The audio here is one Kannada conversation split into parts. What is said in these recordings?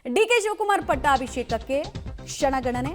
ಡಿಕೆ ಶಿವಕುಮಾರ್ ಪಟ್ಟಾಭಿಷೇಕಕ್ಕೆ ಕ್ಷಣಗಣನೆ.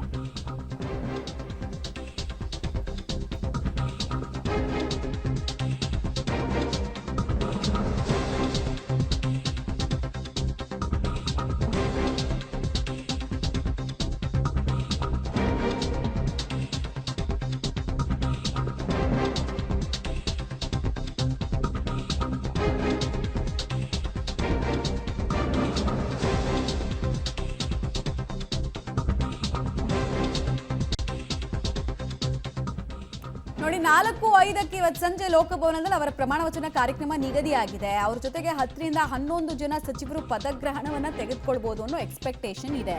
ನೋಡಿ 4:05 ಇವತ್ತು ಸಂಜೆ ಲೋಕಭವನದಲ್ಲಿ ಅವರ ಪ್ರಮಾಣ ವಚನ ಕಾರ್ಯಕ್ರಮ ನಿಗದಿಯಾಗಿದೆ. ಅವ್ರ ಜೊತೆಗೆ 10 ರಿಂದ 11 ಜನ ಸಚಿವರು ಪದಗ್ರಹಣವನ್ನ ತೆಗೆದುಕೊಳ್ಬಹುದು ಅನ್ನೋ ಎಕ್ಸ್ಪೆಕ್ಟೇಷನ್ ಇದೆ.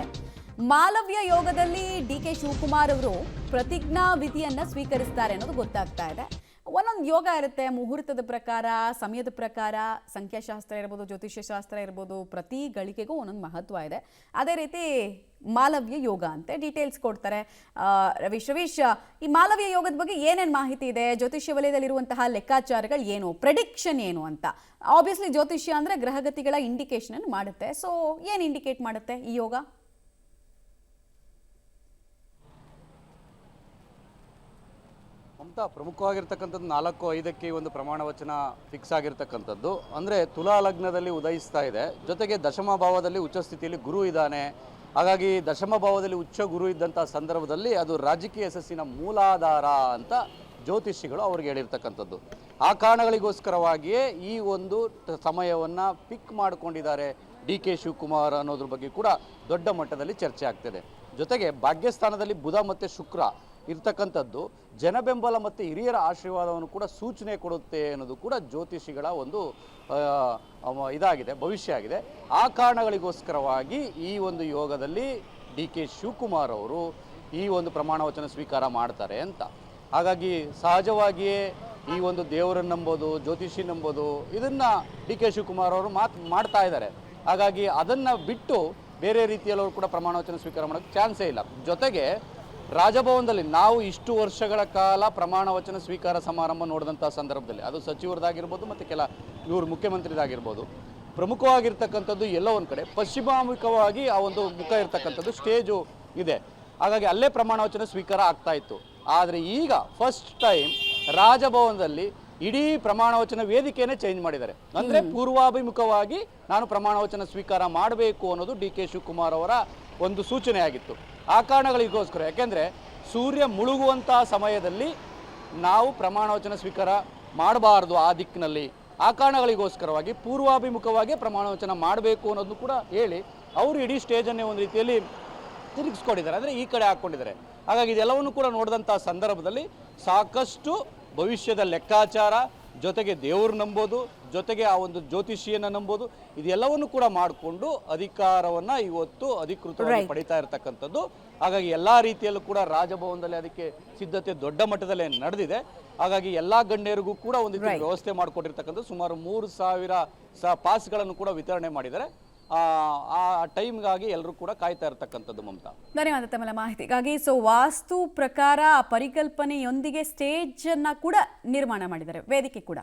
ಮಾಲವ್ಯ ಯೋಗದಲ್ಲಿ ಡಿಕೆ ಶಿವಕುಮಾರ್ ಅವರು ಪ್ರತಿಜ್ಞಾ ವಿಧಿಯನ್ನ ಸ್ವೀಕರಿಸ್ತಾರೆ ಅನ್ನೋದು ಗೊತ್ತಾಗ್ತಾ ಇದೆ. ಒಂದೊಂದು ಯೋಗ ಇರುತ್ತೆ, ಮುಹೂರ್ತದ ಪ್ರಕಾರ, ಸಮಯದ ಪ್ರಕಾರ, ಸಂಖ್ಯಾಶಾಸ್ತ್ರ ಇರ್ಬೋದು, ಜ್ಯೋತಿಷ್ಯ ಶಾಸ್ತ್ರ ಇರ್ಬೋದು, ಪ್ರತಿ ಗಳಿಗೆಗೂ ಒಂದೊಂದು ಮಹತ್ವ ಇದೆ. ಅದೇ ರೀತಿ ಮಾಲವ್ಯ ಯೋಗ ಅಂತೆ ಡೀಟೇಲ್ಸ್ ಕೊಡ್ತಾರೆ. ರವೀಶ್, ಈ ಮಾಲವ್ಯ ಯೋಗದ ಬಗ್ಗೆ ಏನೇನು ಮಾಹಿತಿ ಇದೆ, ಜ್ಯೋತಿಷ್ಯ ವಲಯದಲ್ಲಿರುವಂತಹ ಲೆಕ್ಕಾಚಾರಗಳು ಏನು, ಪ್ರೆಡಿಕ್ಷನ್ ಏನು ಅಂತ? ಆಬ್ವಿಯಸ್ಲಿ ಜ್ಯೋತಿಷ್ಯ ಅಂದರೆ ಗ್ರಹಗತಿಗಳ ಇಂಡಿಕೇಶನ್ ಅನ್ನು ಮಾಡುತ್ತೆ. ಸೊ ಏನು ಇಂಡಿಕೇಟ್ ಮಾಡುತ್ತೆ ಈ ಯೋಗ? ಪ್ರಮುಖವಾಗಿರ್ತಕ್ಕಂಥದ್ದು 4:05 ಒಂದು ಪ್ರಮಾಣ ವಚನ ಫಿಕ್ಸ್ ಆಗಿರ್ತಕ್ಕಂಥದ್ದು. ಅಂದರೆ ತುಲಾ ಲಗ್ನದಲ್ಲಿ ಉದಯಿಸ್ತಾ ಇದೆ, ಜೊತೆಗೆ ದಶಮ ಭಾವದಲ್ಲಿ ಉಚ್ಚ ಸ್ಥಿತಿಯಲ್ಲಿ ಗುರು ಇದ್ದಾನೆ. ಹಾಗಾಗಿ ದಶಮ ಭಾವದಲ್ಲಿ ಉಚ್ಚ ಗುರು ಇದ್ದಂಥ ಸಂದರ್ಭದಲ್ಲಿ ಅದು ರಾಜಕೀಯ ಯಶಸ್ಸಿನ ಮೂಲಾಧಾರ ಅಂತ ಜ್ಯೋತಿಷಿಗಳು ಅವ್ರಿಗೆ ಹೇಳಿರ್ತಕ್ಕಂಥದ್ದು. ಆ ಕಾರಣಗಳಿಗೋಸ್ಕರವಾಗಿಯೇ ಈ ಒಂದು ಸಮಯವನ್ನು ಪಿಕ್ ಮಾಡಿಕೊಂಡಿದ್ದಾರೆ ಡಿ ಕೆ ಶಿವಕುಮಾರ್ ಅನ್ನೋದ್ರ ಬಗ್ಗೆ ಕೂಡ ದೊಡ್ಡ ಮಟ್ಟದಲ್ಲಿ ಚರ್ಚೆ ಆಗ್ತಿದೆ. ಜೊತೆಗೆ ಭಾಗ್ಯಸ್ಥಾನದಲ್ಲಿ ಬುಧ ಮತ್ತು ಶುಕ್ರ ಇರ್ತಕ್ಕಂಥದ್ದು ಜನಬೆಂಬಲ ಮತ್ತು ಹಿರಿಯರ ಆಶೀರ್ವಾದವನ್ನು ಕೂಡ ಸೂಚನೆ ಕೊಡುತ್ತೆ ಅನ್ನೋದು ಕೂಡ ಜ್ಯೋತಿಷಿಗಳ ಒಂದು ಇದಾಗಿದೆ, ಭವಿಷ್ಯ ಆಗಿದೆ. ಆ ಕಾರಣಗಳಿಗೋಸ್ಕರವಾಗಿ ಈ ಒಂದು ಯೋಗದಲ್ಲಿ ಡಿ ಕೆ ಶಿವಕುಮಾರ್ ಅವರು ಈ ಒಂದು ಪ್ರಮಾಣ ವಚನ ಸ್ವೀಕಾರ ಮಾಡ್ತಾರೆ ಅಂತ. ಹಾಗಾಗಿ ಸಹಜವಾಗಿಯೇ ಈ ಒಂದು ದೇವರನ್ನು ನಂಬೋದು, ಜ್ಯೋತಿಷಿ ನಂಬೋದು, ಇದನ್ನು ಡಿ ಕೆ ಶಿವಕುಮಾರ್ ಅವರು ಮಾಡ್ತಾ ಇದ್ದಾರೆ. ಹಾಗಾಗಿ ಅದನ್ನು ಬಿಟ್ಟು ಬೇರೆ ರೀತಿಯಲ್ಲವರು ಕೂಡ ಪ್ರಮಾಣ ವಚನ ಸ್ವೀಕಾರ ಮಾಡೋಕ್ಕೆ ಚಾನ್ಸೇ ಇಲ್ಲ. ಜೊತೆಗೆ ರಾಜಭವನದಲ್ಲಿ ನಾವು ಇಷ್ಟು ವರ್ಷಗಳ ಕಾಲ ಪ್ರಮಾಣ ವಚನ ಸ್ವೀಕಾರ ಸಮಾರಂಭ ನೋಡಿದಂಥ ಸಂದರ್ಭದಲ್ಲಿ ಅದು ಸಚಿವರದಾಗಿರ್ಬೋದು ಮತ್ತು ಇವರು ಮುಖ್ಯಮಂತ್ರಿದಾಗಿರ್ಬೋದು, ಪ್ರಮುಖವಾಗಿರ್ತಕ್ಕಂಥದ್ದು ಎಲ್ಲೋ ಒಂದು ಕಡೆ ಪಶ್ಚಿಮಾಮುಖವಾಗಿ ಆ ಒಂದು ಮುಖ ಇರ್ತಕ್ಕಂಥದ್ದು ಸ್ಟೇಜು ಇದೆ. ಹಾಗಾಗಿ ಅಲ್ಲೇ ಪ್ರಮಾಣ ವಚನ ಸ್ವೀಕಾರ ಆಗ್ತಾ ಇತ್ತು. ಆದರೆ ಈಗ ಫಸ್ಟ್ ಟೈಮ್ ರಾಜಭವನದಲ್ಲಿ ಇಡೀ ಪ್ರಮಾಣ ವಚನ ವೇದಿಕೆಯನ್ನೇ ಚೇಂಜ್ ಮಾಡಿದ್ದಾರೆ. ಅಂದರೆ ಪೂರ್ವಾಭಿಮುಖವಾಗಿ ನಾನು ಪ್ರಮಾಣ ವಚನ ಸ್ವೀಕಾರ ಮಾಡಬೇಕು ಅನ್ನೋದು ಡಿ ಕೆ ಶಿವಕುಮಾರ್ ಅವರ ಒಂದು ಸೂಚನೆ ಆಗಿತ್ತು. ಆ ಕಾರಣಗಳಿಗೋಸ್ಕರ, ಯಾಕೆಂದರೆ ಸೂರ್ಯ ಮುಳುಗುವಂತಹ ಸಮಯದಲ್ಲಿ ನಾವು ಪ್ರಮಾಣ ವಚನ ಸ್ವೀಕಾರ ಮಾಡಬಾರ್ದು ಆ ದಿಕ್ಕಿನಲ್ಲಿ. ಆ ಕಾರಣಗಳಿಗೋಸ್ಕರವಾಗಿ ಪೂರ್ವಾಭಿಮುಖವಾಗಿ ಪ್ರಮಾಣ ವಚನ ಮಾಡಬೇಕು ಅನ್ನೋದು ಕೂಡ ಹೇಳಿ ಅವರು ಇಡೀ ಸ್ಟೇಜನ್ನೇ ಒಂದು ರೀತಿಯಲ್ಲಿ ತಿರುಗಿಸ್ಕೊಂಡಿದ್ದಾರೆ, ಅಂದರೆ ಈ ಕಡೆ ಹಾಕ್ಕೊಂಡಿದ್ದಾರೆ. ಹಾಗಾಗಿ ಇದೆಲ್ಲವನ್ನು ಕೂಡ ನೋಡಿದಂಥ ಸಂದರ್ಭದಲ್ಲಿ ಸಾಕಷ್ಟು ಭವಿಷ್ಯದ ಲೆಕ್ಕಾಚಾರ, ಜೊತೆಗೆ ದೇವರು ನಂಬೋದು, ಜೊತೆಗೆ ಆ ಒಂದು ಜ್ಯೋತಿಷಿಯನ್ನು ನಂಬೋದು, ಇದೆಲ್ಲವನ್ನು ಕೂಡ ಮಾಡಿಕೊಂಡು ಅಧಿಕಾರವನ್ನು ಇವತ್ತು ಅಧಿಕೃತವಾಗಿ ಪಡಿತಾ ಇರತಕ್ಕಂಥದ್ದು. ಹಾಗಾಗಿ ಎಲ್ಲ ರೀತಿಯಲ್ಲೂ ಕೂಡ ರಾಜಭವನದಲ್ಲಿ ಅದಕ್ಕೆ ಸಿದ್ಧತೆ ದೊಡ್ಡ ಮಟ್ಟದಲ್ಲೇ ನಡೆದಿದೆ. ಹಾಗಾಗಿ ಎಲ್ಲ ಗಣ್ಯರಿಗೂ ಕೂಡ ಒಂದು ವ್ಯವಸ್ಥೆ ಮಾಡಿಕೊಟ್ಟಿರ್ತಕ್ಕಂಥದ್ದು. ಸುಮಾರು 3,000 ಪಾಸ್ಗಳನ್ನು ಕೂಡ ವಿತರಣೆ ಮಾಡಿದ್ದಾರೆ. ಆ ಟೈಮ್ಗಾಗಿ ಎಲ್ಲರೂ ಕೂಡ ಕಾಯ್ತಾ ಇರತಕ್ಕಂಥದ್ದು. ಮಮತಾ, ಧನ್ಯವಾದ ತಮ್ಮ ಮಾಹಿತಿಗಾಗಿ. ಸೊ ವಾಸ್ತು ಪ್ರಕಾರ ಪರಿಕಲ್ಪನೆಯೊಂದಿಗೆ ಸ್ಟೇಜ್ ಅನ್ನ ಕೂಡ ನಿರ್ಮಾಣ ಮಾಡಿದ್ದಾರೆ, ವೇದಿಕೆ ಕೂಡ.